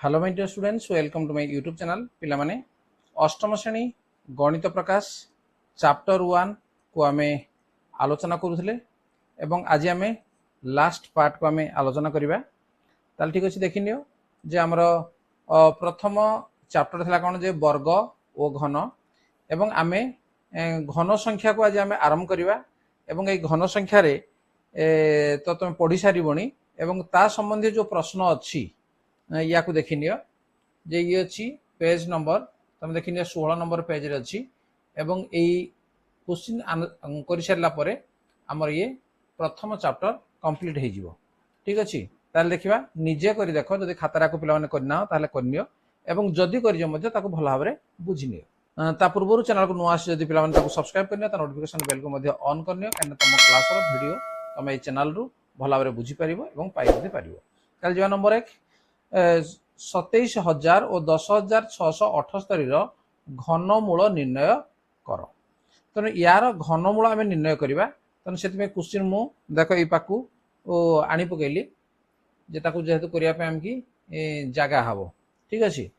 Hello my dear students, welcome to my YouTube channel. पिला माने अष्टम श्रेणी गणित प्रकाश चैप्टर 1 को आमे आलोचना करूथिले एवं आज आमे लास्ट पार्ट को आमे आलोचना करिबा। ताल ठीक अछि, देखिनियो जे हमर प्रथम चैप्टर थला कोन जे वर्ग ओ घन एवं आमे घन संख्या को आज आमे आरंभ करिबा एवं ए घन संख्या रे तो तुम पढ़ी सारिबणी एवं ता संबंधी जो प्रश्न अछि या को देखिनियो जे ये अच्छी पेज नंबर तुम देखिनियो 16 नंबर पेज रे अच्छी एवं एई क्वेश्चन कर सारला परे हमर ये प्रथम चैप्टर कंप्लीट हे जिवो। ठीक अछि, ताले देखिबा निजे करी देखो जदि खातारा को पिला माने करना हो ताले करनियो एवं जदि करियो मध्ये ताको भल भाबरे बुझिनियो। ता पूर्वरु चैनल को नुआस जदि पिला माने ताको सब्सक्राइब करनियो ता नोटिफिकेशन बेल को मध्ये ऑन करनियो कान तम क्लास रो वीडियो तम ए चैनल रु भल भाबरे बुझी परिबो एवं पाइ मध्ये परिबो। काल जीवा नंबर 1 27,000 और 10,678 घनमूल निर्णय कर। तेणु यार घनमूल आम निर्णय करवा तेणु से क्वेश्चन मु देख ये पाकू आनी पकईली जेहेतु करने जगह हम। ठीक अच्छे,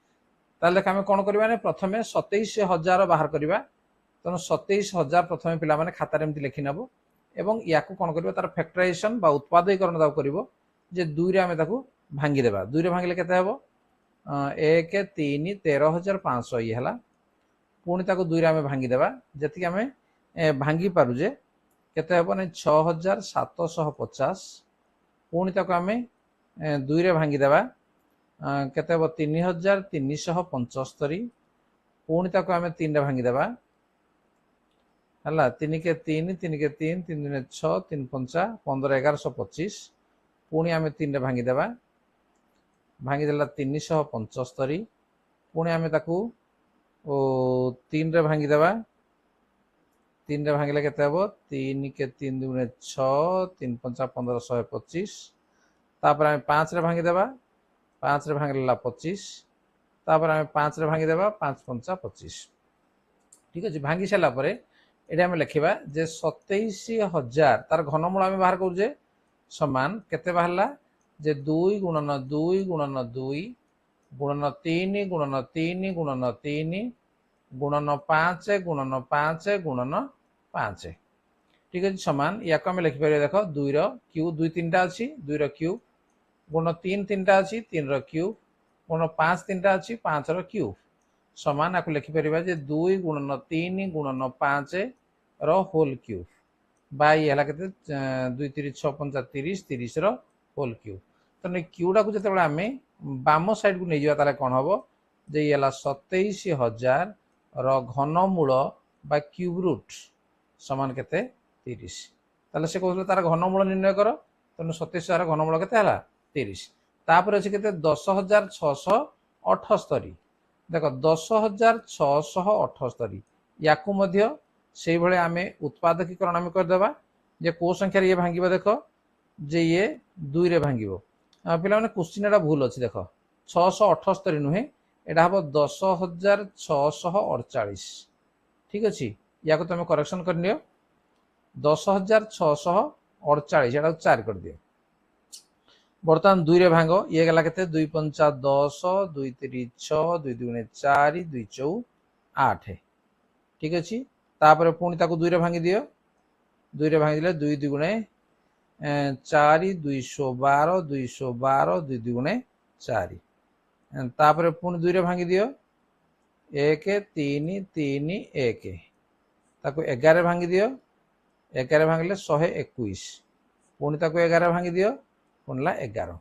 देख आम कौन करवा प्रथम 27,000 बाहर करवा। तेणु 27,000 प्रथम पिला माने खातार एमती लिखि नब एवं या कौन कर तार फैक्टराइजेशन बा उत्पादीकरण कर जे 2 रे आम भांगी देबा। 2 रे भांगिले केते हेबो 1 3 13,500 ये हला। पुणी ताको 2 रे आमे भांगी देबा जति आमे भांगी पारु जे केते हेबो ने 6,750। पुणी ताको आमे 2 रे भांगी देबा केते हेबो 3,375। पुणी ताको आमे 3 रे भांगी देबा हला 3 के 3 3 के 3 3 दुने 6 3 5 15 1125। पुणी आमे 3 रे भांगी देबा भांगी देला 375। पुणी आमे ताकू 3 रे भांगी देबा 3 रे भांगिले केते हेबो 3 के 3 दुने 6 3 5 15 125। तापर आमे 5 रे भांगी देबा 5 रे भांगिला 25। तापर आमे 5 रे भांगी देबा 5 5 25। ठीक अछि, भांगी साला परे एटा आमे लिखिबा जे 27,000 तार घनमूल आमे बाहर करू जे समान केते बाहरला जे 2 गुणन 2 गुणन 2 गुणन 3 गुणन 3 गुणन 3 गुणन 5 गुणन 5 गुणन 5। ठीक है, समान या को लिखि पारे देख 2 रो क्यूब 2 3 टा अछि 2 रो क्यूब गुण 3 3 टा अछि 3 रो क्यूब गुण 5 3 टा अछि 5 रो क्यूब समान आको लिखि परिबा जे 2 गुणन 3 गुणन 5 रो होल क्यूब बाई हला केते 2 3 6 5 30 30 रो होल क्यूब। तो क्यूटा को जिते आम बाम साइड को नहीं जावा ताले कौन हम जे ये 27,000 घनमूल बा क्यूब रूट समान केते 30। ताले से कहले तार घनमूल निर्णय कर। तेणु 27,000 घनमूल केते हला 30। तापर अछि केते 10,678। देख 10,678 याकू मध्य से भले आमे उत्पादकीकरण आमे कर देबा जे को संख्या ये भांगिबा देख जे ये 2 रे भांगिबो। पिला माने क्वेश्चन एटा भूल अछि देख 678 नुहे एटा हबो 10,648। ठीक अछि, या को तुम करेक्शन कर नियो 10,648 एटा 4 कर दियो। बर्तमान 2 रे भांगो ये गला केते 2 5 10 2 3 6 2 2 4 2 4 8। ठीक अछि, तापर पुणी ताको 2 रे भांगी दियो 2 रे भांगी दिले 2 2 4 212 212 2 2 4। तापर पुणी 2 रे भांगी दियो 1 3 3 1 ताको 11 रे भांगी दियो 11 रे भांगिले 121। पुणी ताको 11 रे भांगी दियो पुणला 11।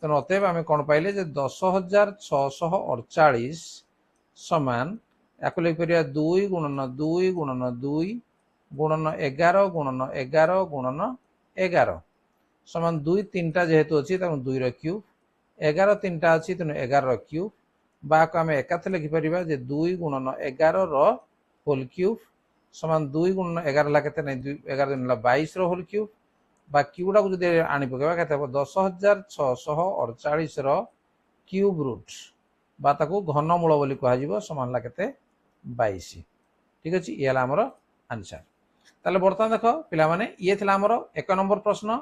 तेणु अतएव आम कौन पाइले जे 10,648 समान याको लिखि परिया 2 गुणन 2 गुणन 2 गुणन 11 गुणन 11 गुणन 11 समान 2 3 टा जेहेतु अछि त 2 रो क्यूब 11 3 टा अछि तेणु 11 रो क्यूब बा को आम एकाथ लिखि परिबा जे 2 गुणन 11 रो होल क्यूब समान 2 गुणन 11 ला केते नै 11 दिन ला 22 रो होल क्यूब बा क्यूबा को जदि आनी पकेबा केते 10,648 रो क्यूब रूट बा ताको घनमूल बोली कहा जिवो समान ला केते 22। ठीक अछि, ये हला हमर आंसर। ताले बर्तमान देखो पिला माने ये थिला हमर 1 नंबर प्रश्न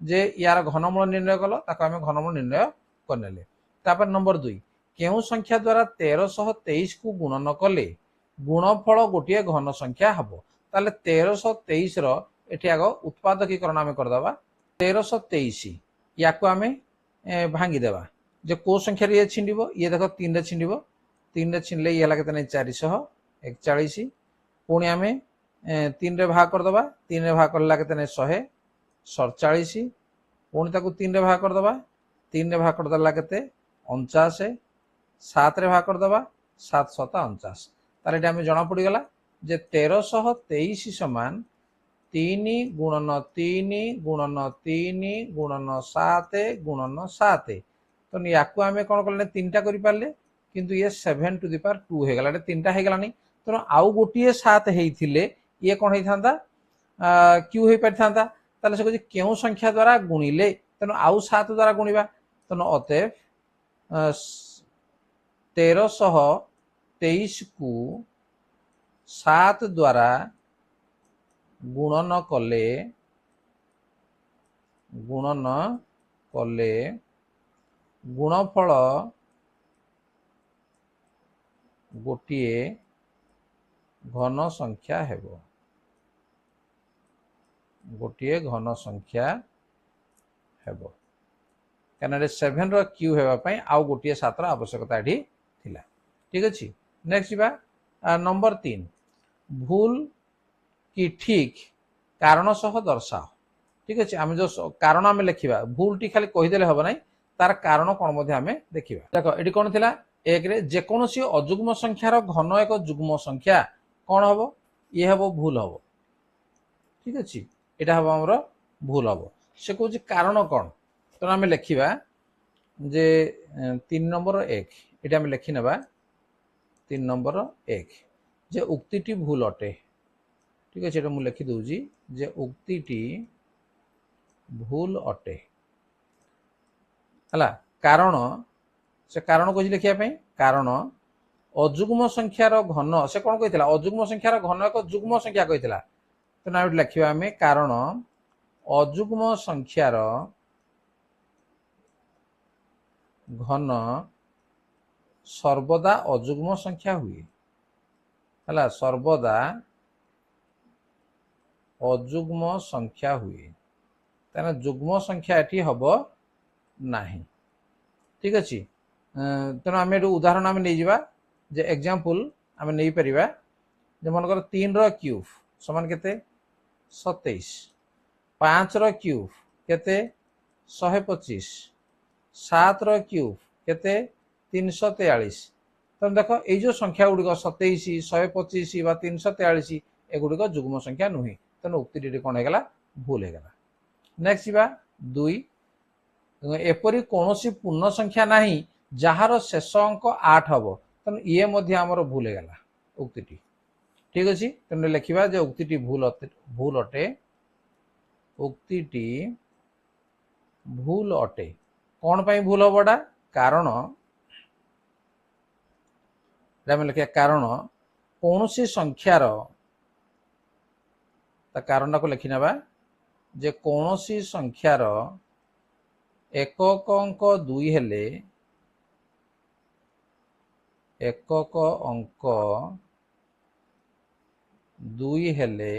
जे यार घनमूल निर्णय कलो ताको आमे घनमूल निर्णय करनेले। तापर नंबर 2 केउ संख्या द्वारा 1323 को गुणन कले गुणफल गोटे घन संख्या हबो ताले 1323 रो एठी आगो उत्पादकीकरण आमे कर दबा 1323 याको आमे भांगी देबा जे को संख्या रे छिंडिबो ये देखो 3 रे छिंडिबो 3 रे छिनले ये लागे तने 441 पुणी आमे 3 रे भाग कर दबा 3 रे भाग करला केतने 147 पुणी ताकू 3 रे भाग कर दबा 3 रे भाग कर दला केते 49 7 रे भाग कर दबा 7 7 49 ताले एटा आमे जणा पड़ी गला जे 1323 समान 3 गुणन 3 गुणन 3 गुणन 7 गुणन 7 तो याकू आमे कोन करले तीनटा करि पारले किंतु ये 7 टू द पावर 2 हे गला एटा तीनटा हे गलानी तो आउ गोटिए 7 हेइथिले ये कोन हेइ थांदा क्यू हेइ पारि थांदा ताले से कहै केउ संख्या द्वारा गुणिले तनो आउ 7 द्वारा गुणिबा तनो अतएव 1323 को 7 द्वारा गुणन कले गुणफल गोटिए घन संख्या हेबो गोटिए घन संख्या हेबो कने 7 रो क्यू हेबा पई आउ गोटिए 7 रो आवश्यकता एठी थिला ठीक अछि नेक्स्ट बा नंबर 3 भूल कि ठीक कारण सह दर्शाओ ठीक अछि हम जो कारण हम लिखिबा भूल टी खाली कहि देले हबो नै तार कारण कोन मध्ये हमें देखिबा देखो एठी कोन थिला एक रे जे कोनोसी अजुग्म संख्यार घन एक जुग्म संख्या कोन हबो ये हबो भूल हबो ठीक अछि एटा हबो हमरो भूल हबो से कहू कारण कोन तो हमें लिखिबा जे 3 नंबर 1 एटा हमें लिखि नेबा 3 नंबर 1 जे उक्तिटी भूल अटे ठीक है एटा मु लिखि दउजी जे उक्तिटी भूल अटे हला कारण से कारण को लिखिया पई कारण अजुग्म संख्यार घन से कोन कहितला अजुग्म संख्यार घन एक जुग्म संख्या कहितला तो ना लिखिबा हमें कारण अजुग्म संख्यार घन सर्वदा अजुग्म संख्या हुए हला सर्वदा अजुग्म संख्या हुए ताना जुग्म संख्या एठी हबो नाही ठीक अछि तेना आमे उदाहरण आमे नै जिबा जे एग्जांपल आमे नै परिबा जे मन कर 3 रो क्यूब समान केते 27 5 रो क्यूब केते 125 7 रो क्यूब केते 343 तो देखो ए जो संख्या गुडी 27 125 बा 343 ए गुडी जुग्म संख्या नुही तनो उक्ति कोन हेगला भूल हेगला नेक्स्ट बा 2 एपरी कोनोसी पूर्ण संख्या नाही जहार शेष अंक 8 हबो तनो ये मध्ये हमर भूल हेगला उक्तिटी ठीक अछि तनो लिखिबा जे उक्तिटी भूल अटे उक्तिटी भूल अटे कोन पई भूल हबडा कारण राम लिखिया कारण कोनोसी संख्यार ता कारण को लिखि नेबा जे कोनोसी संख्यार एकक अंक 2 हेले एकक अंक 2 हेले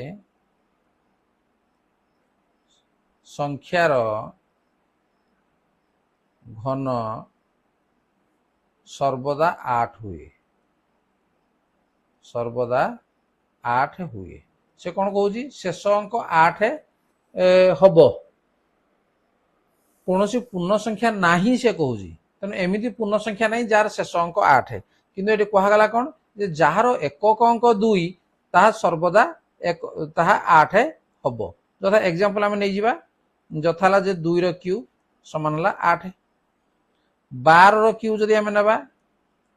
संख्यार घन सर्वदा 8 हुए सर्वदा 8 हुए से कौन कहूँ शेष अंक 8 हब कौन पूर्ण संख्या नाही से कहूँ तेना एमती पूर्ण संख्या नहीं जार शेष अंक 8 किंतु ये कहगला कौन जे जार एकक अंक 2 ताहा सर्वदा एक ताहा 8 हब जथा एग्जांपल आमे नै जिबा जथाला जे 2 रो क्यूब समान ला 8 12 रो क्यूब जदि आमे नेबा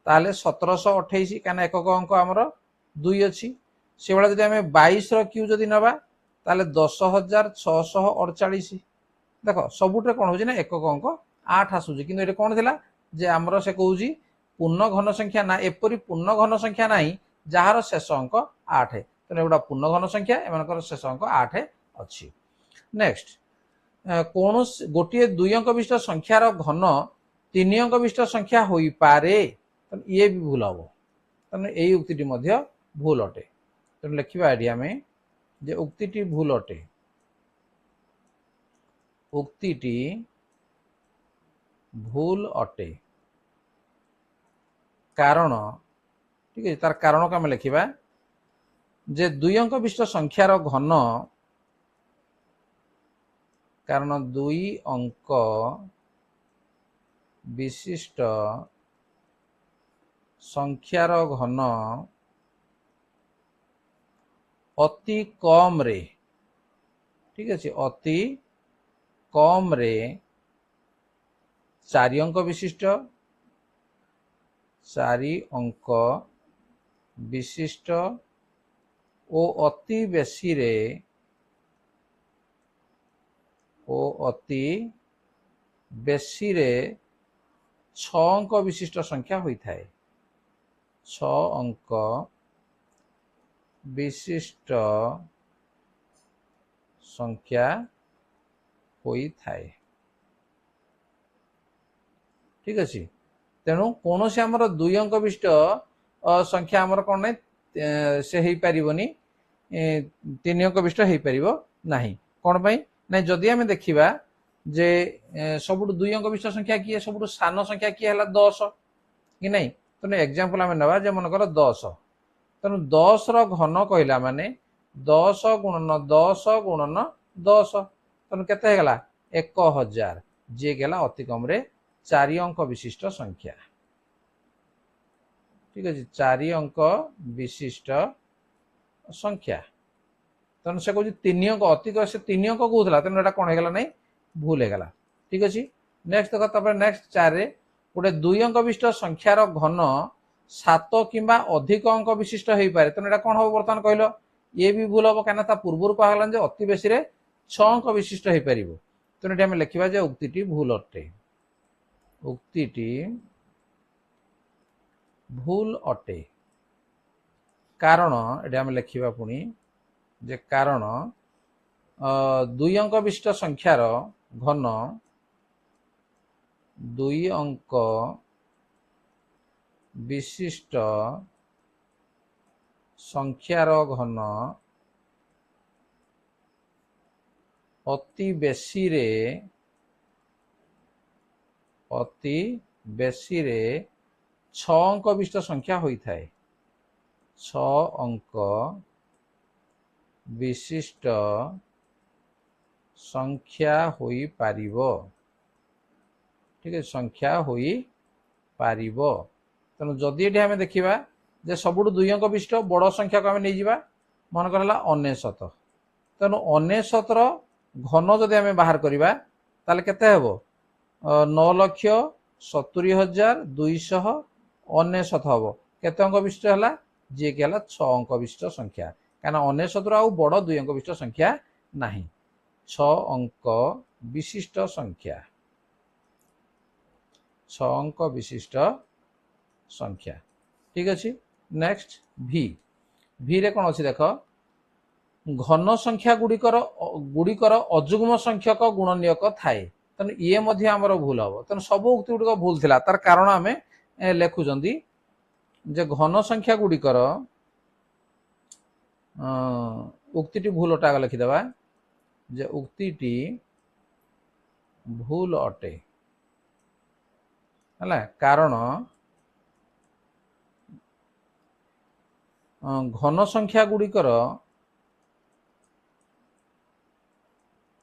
ताले 1728 काना एकक अंक हमर 2 अछि से वाला जदि आमे 22 रो क्यूब जदि नेबा ताले 10648 देखो सबुटे कोन होजी ना एकक अंक 8 आसुजी किंतु एटे कोन थिला जे हमर से कहूजी पूर्ण घन संख्या ना एपरी पूर्ण घन संख्या नाही जहार शेष अंक 8 तने एटा पूर्ण घन संख्या एमानकर शेष अंक 8 अछि नेक्स्ट कोन गोटिए 2 अंक विशिष्ट संख्यार घन तीन अंक विशिष्ट संख्या होई पारे ये भी भूल हम तेणु यही उक्ति भूल अटे तेणु लिखा ये आम जे उक्ति भूल अटे उक्ति भूल अटे कारण ठीक है तार कारण को आम लिखा जे दुई अंक विशिष्ट संख्यार घन कारण दुई अंक विशिष्ट संख्यार घन अति कम रे ठीक अच्छे अति कम रे 4 अंक विशिष्ट 4 अंक विशिष्ट ओ अति बेसी रे ओ अति बेसी रे 6 अंक विशिष्ट संख्या होई थाए 6 अंक विशिष्ट संख्या होई थाए ठीक अच्छे तेणु कौन से आमर 2 अंक विशिष्ट संख्या आमर कौन नहीं से हो पारनी 3 अंक विशिष्ट हो पार नहीं कौन पाई ना जदि आम देखा जे सब 2 अंक विशिष्ट संख्या किए सब सान संख्या किए है 10 कि नहीं तेणु एग्जांपल आम ना जे मनकर 10 तेणु 10 घन कहला माने 10 गुणन 10 गुणन 10 तेणु केते हेगला 1000 जे गेला अति कम रे 4 अंक विशिष्ट संख्या ठीक है 4 अंक विशिष्ट संख्या तेणु से कह 3 अंक अति से 3 अंक कहला तेणु एटा कौन होगा नहीं भूल होगा ठीक अच्छे नेक्स्ट देख नेक्स्ट 4 रे गोटे 2 अंक विशिष्ट संख्यार घन 7 किंबा अधिक अंक विशिष्ट हो पाए तेणु एटा कौन हम बर्तमान कहल ये भी भूल हम कहीं पूर्वर कहला अति बेसी 6 अंक विशिष्ट हो पार तेणु ये लिखा जे उक्ति भूल अटे उक्ति भूल अटे कारण ये आम लिखा पुणी जे कारण 2 अंक विशिष्ट संख्यार घन 2 अंक विशिष्ट संख्यार घन अति बेसी रे 6 अंक विशिष्ट संख्या होई थाए 6 अंक विशिष्ट संख्या होई पारिबो ठीक है संख्या होई पारिबो तेणु जदि ये आम देखा जे सबुठ 2 अंक विशिष्ट बड़ संख्या को आम नहीं जावा मनकर है 99 तेणु 99 घन जदि आम बाहर करवा ताले केते हेबो 9,70,299 हम केते अंक विशिष्ट है जी के 6 अंक विशिष्ट संख्या कहीं 99 आउ बड़ 2 अंक विशिष्ट संख्या नहीं 6 अंक विशिष्ट संख्या 6 अंक विशिष्ट संख्या ठीक अच्छे नेक्स्ट भी रे कौन अच्छी देख घन संख्या गुड़िकर अजुग्म संख्यक गुणनीयक थाए तेणु ये आमर भूल हम तेणु सब उक्ति गुड़िक भूल था तार कारण आम लिखुंट जे घन संख्या गुड़िकर उक्ति भूल अटे आगे लिखिदेवा जे उक्ति भूल अटे है कारण घन संख्या गुड़िकर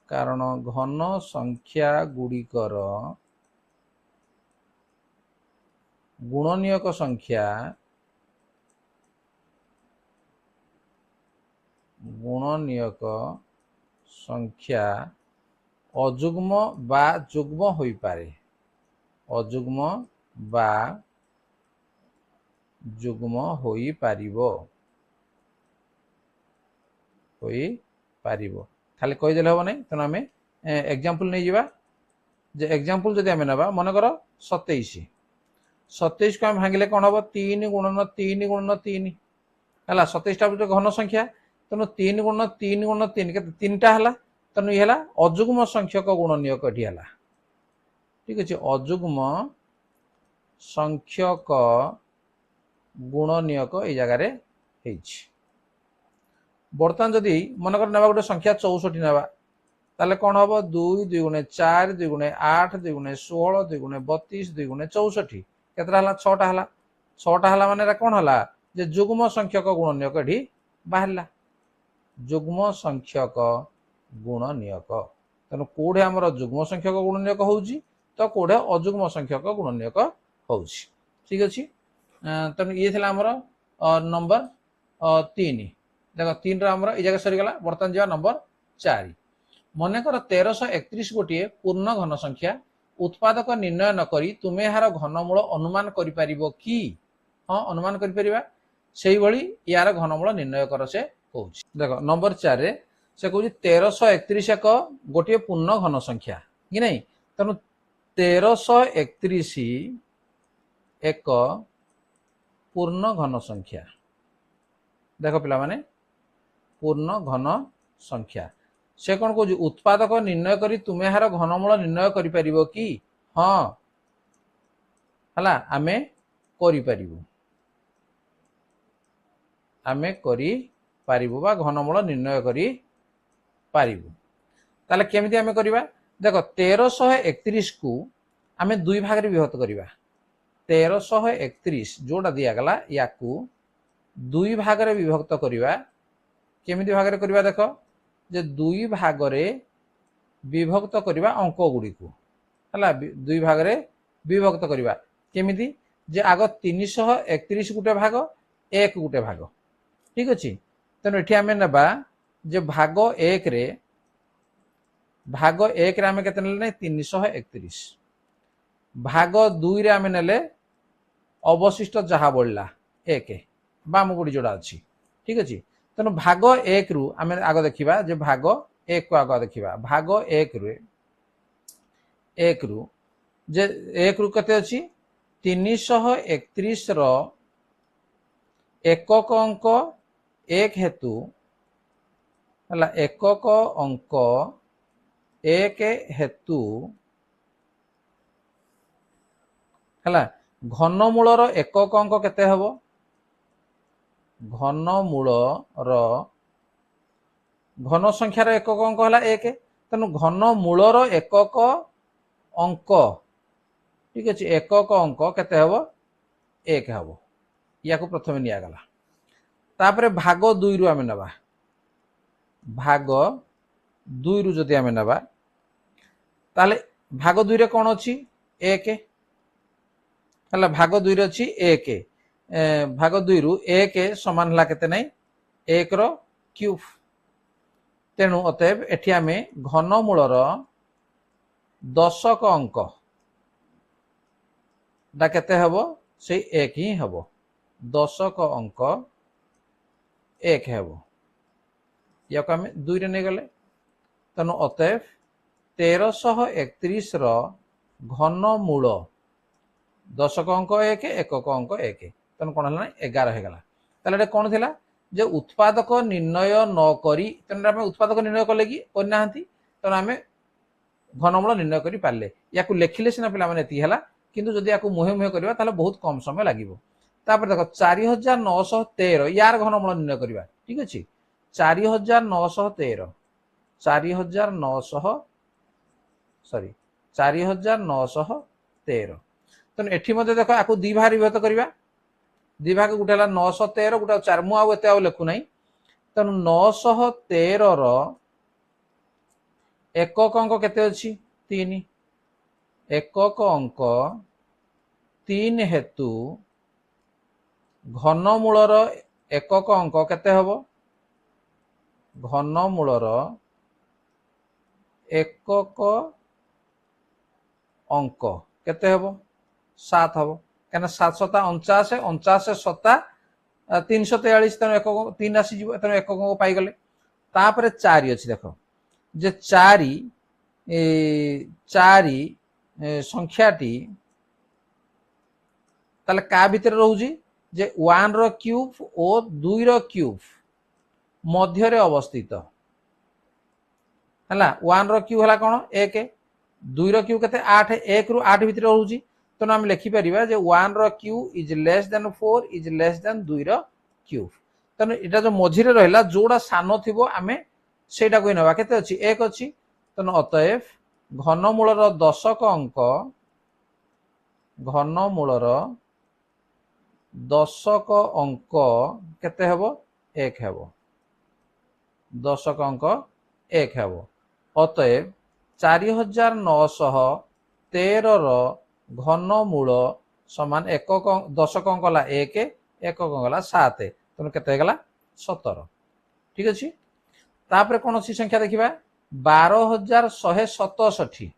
कारण घन संख्या गुड़िकर गुणनीयक संख्या अजुग्म बा जुग्म होई पारे अजुग्म बा जुग्म होई पारिबो खाली कहीदेले हम ना तेणु आम एग्जांपल नहीं जावा जे एग्जांपल जदि आम ना मनकर 27 को आम भांगिले कौन हम 3 गुणन 3 गुणन 3 है 27टा घन संख्या तेणु 3 गुणन 3 गुणन 3 के 3टा है तेणु ये अजुग्म संख्यक गुणनीयक ये ठीक अच्छे अजुग्म संख्यक गुणनीयक ये जगार बर्तमान जदि मनकर ना गोटे संख्या 64 ना ताले कौन हम 2 2 गुणे 4 2 गुणे 8 2 गुणे 16 2 गुणे 32 2 गुणे 64 केतरा 6टा हला माने कौन हला जे जुग्म संख्यक गुणनीयक एठी बाहरला जुग्म संख्यक गुणनीयक तेणु कोड़े आमर जुग्म संख्यक गुणनीयक होउची तो कोड़े अजुग्म संख्यक गुणनीयक होउची ठीक अछि तेणु ये थिला आमर नंबर 3 देखो 3 रा आमर ए जगह सरी गला बर्तमान जा नंबर 4 मनकर 1331 गोटे पूर्ण घन संख्या उत्पादक निर्णय न करी तुमे यार घनमूल अनुमान करि परिबो कि हाँ अनुमान करि परिबा सेही भली यार घनमूल निर्णय कर से कहूची देखो नंबर 4 रे से कहूची 1331 एक गोटे पूर्ण घन संख्या कि नहीं तेणु 1331 एक पूर्ण घन संख्या देख पिला माने पूर्ण घन संख्या से कौन कह उत्पादक निर्णय करी तुमे यार घनमूल निर्णय करि परिबो कि हाँ हला आमे करि परिबो आमे करि पारिबो बा घनमूल निर्णय करि पारिबो ताले केमिति आमे करिबा देखो 1331 को आमे दुई भाग रे विभक्त करिबा 1331 जोटा दिया गला याकू दुई भाग रे विभक्त करिबा केमिति भाग रे करिबा देखो जे दुई भाग रे विभक्त करिबा अंक गुडी को हला दुई भाग रे विभक्त करिबा केमिति जे आगो 331 गुटे भाग एक गुटे भाग ठीक अछि तेन एठी आमे नेबा जे भाग एक रे आमे केते नेले 331 भाग दुई रे आमे नेले अवशिष्ट जहा बोलला एक बाम गुडी जोड़ा अछि ठीक अछि तेन भाग एक रु आमे आग देखिबा जे भाग एक को आग देखिबा भाग एक रु जे एक रु कते अछि 331 रो एकक अंक एक हेतु हला एकक अंक एक हेतु हला घनमूलर एकक अंक केते हबो घनमूलर घन संख्यार एकक अंक हला एक तेणु घनमूलर एकक अंक ठीक अछि एकक अंक केते हबो एक हबो या को प्रथमे निया गला तापरे भाग दुई रु आमे नबा भाग दुई रु जदि आमे नबा ताले भाग दुई रे कोन अछि एक हला भाग दुई रे अछि एक भाग दुई रु एक समान हला केते नै एक रो क्यूब तेणु अतएव एठी आमे घनमूलर दशक अंक डा केते हबो से एक ही हबो दशक अंक एक हबो या को आमे दुई रे नै गले तेणु अतएव 1331 रो घनमूल दशक अंक एक एकक अंक एक तेणु कौन है 11 हो गला ताले कौन थिला जे उत्पादक निर्णय न करी तेणु आमे उत्पादक निर्णय कले कि करना तेणु आमे घनमूल निर्णय करि पारले या को लेखिले सिना पिला माने एति हला किंतु जदि याकू मुहे मुहे करबा ताले बहुत कम समय लागिवो तापर देखो 4913 यार घनमूल निर्णय करबा ठीक अछि 4913 4913 तेणु एठी मध्ये देखो याकू दी भाग विभक्त करबा दी भाग गुटे हला 913 गुटे 4 मु आउ एते आउ लेखु नै तेणु 913 रो एकक अंक केते अछि 3 एकक अंक 3 हेतु घनमूलर एकक अंक केते हबो घनमूलर एकक अंक केते हबो 7 हबो कहना 7 सता 49 49 सता 343 तेणु एकक 3 आसी जीवो तेणु एकक अंक पाई गले तापरे 4 अछि देखो जे 4 संख्याटी ताले का भितर रहउजी जे 1 रो क्यूब और 2 रो क्यूब मध्य रे अवस्थित हला 1 रो क्यूब हला कोन 1 2 रो क्यूब केते 8 1 रु 8 भितर रहउजी तेणु आम लिखिपर जे 1 र्यू is less than 4 is less than 2 र्यूब तेणु यहाँ जो मझे रहा जोड़ा सान थी आम से ना के अच्छी 1 अच्छी तेणु अतएव घनमूलर दशक अंक घनमूलर दशक अंक केते हेबो 1 हेबो दशक अंक 1 हेबो अतएव 4913 घनमूल समान एकक दशक अंक है 1 एकक अंक है 7 तेणु केते गला 17 ठीक अच्छे तापर कौन सी संख्या देखा 12167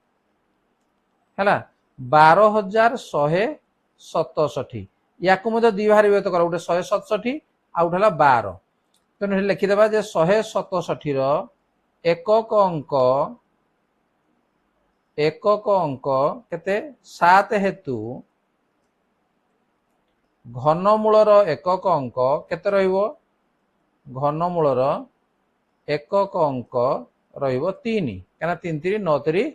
है 12167 या दी भार व्यक्त कर गोटे 167 आउ गोटे 12 तेणु लिखिदेवा 167 एकक अंक केते 7 हेतु घनमूलर एकक अंक केते रहिबो घनमूलर एकक अंक रहिबो 3 कहना 3 3 9 3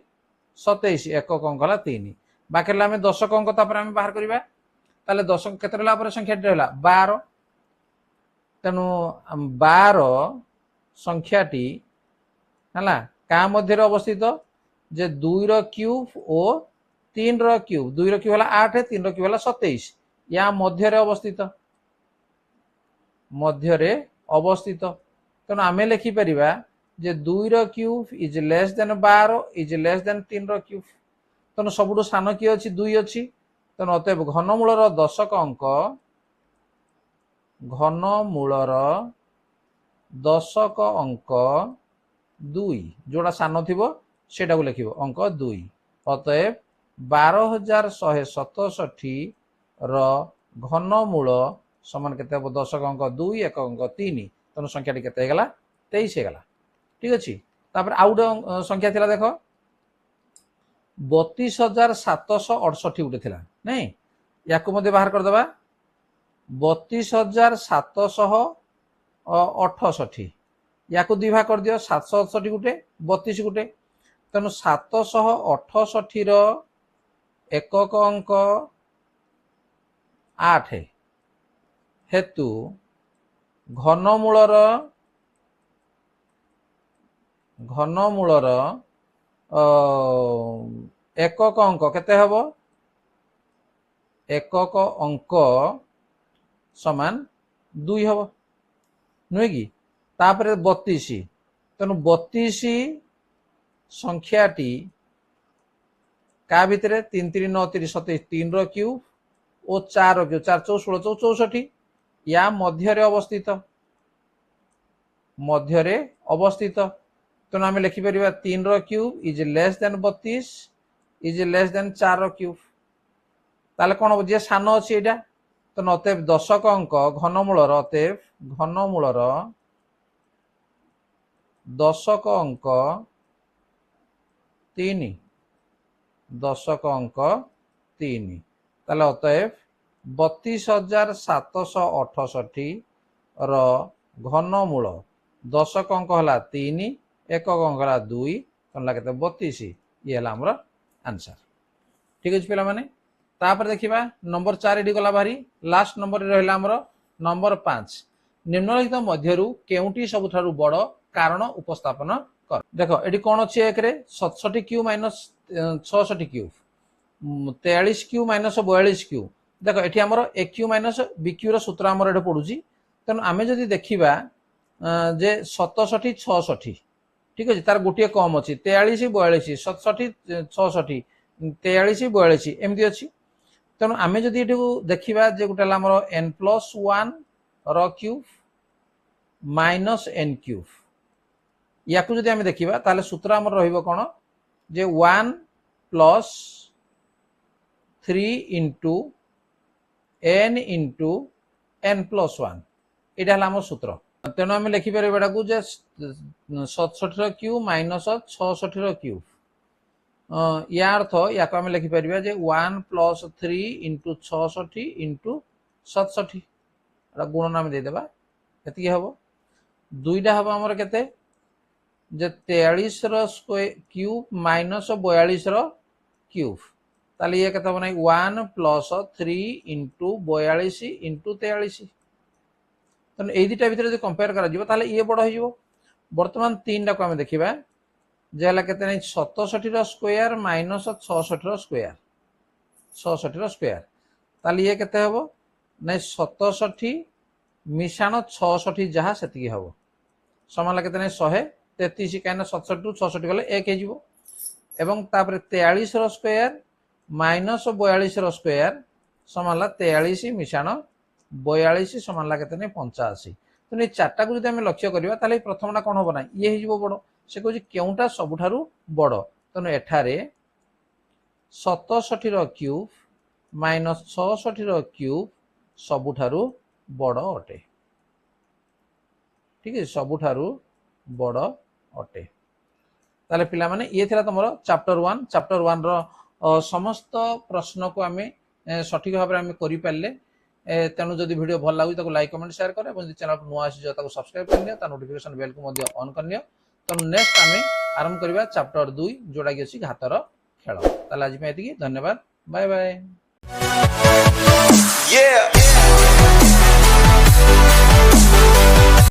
27 एकक अंक है 3 बाकी आम दशक अंक आम बाहर करवा ताले दशक केते रहा संख्या रहा 12 तेणु 12 संख्याटी है क्या मध्य अवस्थित जे 2 क्यूब और 3 क्यूब 2 क्यूब है 8 3 क्यूब है 27 या मध्य अवस्थित तेणु आम लिखिपर जे 2 cube is less then 12 is less then 3 cube तेणु सबुठ सान किए अच्छी 2 अच्छी तेणु अतएव घनमूलर दशक अंक घनमूलर दशक अंक 2 जोड़ा सान थी से लिख अंक 2 अतएव 12167 घनमूल समान के दशक अंक 2 एक अंक 3 तेणु संख्या के 23 होगा ठीक अच्छे तापर आउ गोटे संख्या थी देख 32,768 गोटे थी नहीं या बाहर करदे 32,768 या दी भाग कर दियो 768 गोटे 32 गोटे तेणु 768 एकक अंक 8 हेतु घनमूलर एकक अंक केते हबो एकक अंक समान 2 हबो नुहे कि तापर 32 तेणु 32 संख्याटी क्या भितर 3 3 9 3 27 3 क्यूब और 4 क्यूब 4 4 16 64 या मध्य अवस्थित तेणु आम लिखिपर 3 cube is less then 32 is less than 4 cube ताले कौन हम जी सान अच्छी यहाँ तेणु अतएव दशक अंक घनमूलर अतएव घनमूलर दशक अंक 3 दशक अंक 3 ताले अतएव 32,768 घनमूल दशक अंक है 3 एकक अंक है 2 तेना के 32 ये आमर आंसर ठीक अच्छे पे तापर देखा नंबर 4 ये गला भारी लास्ट नंबर रहा नंबर 5 निम्नलिखित मध्यरु केउंटी सबुठारु बड़ कारण उपस्थापन कर देख ये कौन अच्छी 1 67 Q minus 66 cube 43 Q minus 42 Q देख ये आमर ए क्यू माइनस बी क्यू सूत्र आमर ये पड़ुची तेणु आम जदि देखा जे 67 66 ठीक अच्छे तार गोटे कम अच्छी 43 42 67 66 43 42 एमती अच्छी तेणु आम जदि ये देखा जे गोटे n+1 cube minus n cube या जदि आम देखा ताले सूत्र आमर रहिबो कौन जे 1 + 3 इंटू n इंटू n+1 यहाँ आम सूत्र तेणु आम लिखिपर एटा को 67 क्यूब माइनस 66 क्यूब या अर्थ या आम लिखिपर 1 + 3 इंटू 66 इंटू 67 गुणन आम देदेबा ये हम दुईटा हम आमर केते 43 क्यूब माइनस 42 क्यूब ताले ये केते बनै 1 प्लस 3 इंटू 42 इंटू 43 तने एई दिटा भितर जे कंपेयर करा जिवो ताले ये बड़ होइजो वर्तमान 3 टा को हम देखिबा जे हला केते नै 67 रो स्क्वायर माइनस 66 रो स्क्वायर 66 रो स्क्वायर ताले ये केते हबो नै 67 मिशाण 66 जहा सेति हबो समान केते नै 133 काना 67 टू 66 गले 1 हे जिवो एवं तापर 43 रो स्क्वायर माइनस 42 रो स्क्वायर समान 43 मिशाण 42 समान केते नै 85 तो ये चारटा को जदि हम लक्ष्य करबा ताले प्रथमटा कोन होबो ना ये हे जिवो बडो से कहूँ केउटा सबुठारु बड़ तेणु एठारे 67 रो क्यूब माइनस 66 रो क्यूब सबुठारु बड़ अटे ठीक है सबुठारु बड़ अटे ताले पिला माने ये थिला तमरो चैप्टर 1 रो समस्त प्रश्न को आमे सठिक भाव में करि पारले तेणु जदि वीडियो भल लागु ताको लाइक कमेंट शेयर कर एवं चैनल नुआ आसी ताको सब्सक्राइब कर लियो ता नोटिफिकेशन बेल को मध्य ऑन कर लियो तो नेक्स्ट आमे आरंभ करबा चैप्टर 2 जोडा कि अछि घातर खेल ताले आज में एतिकी धन्यवाद बाय बाय।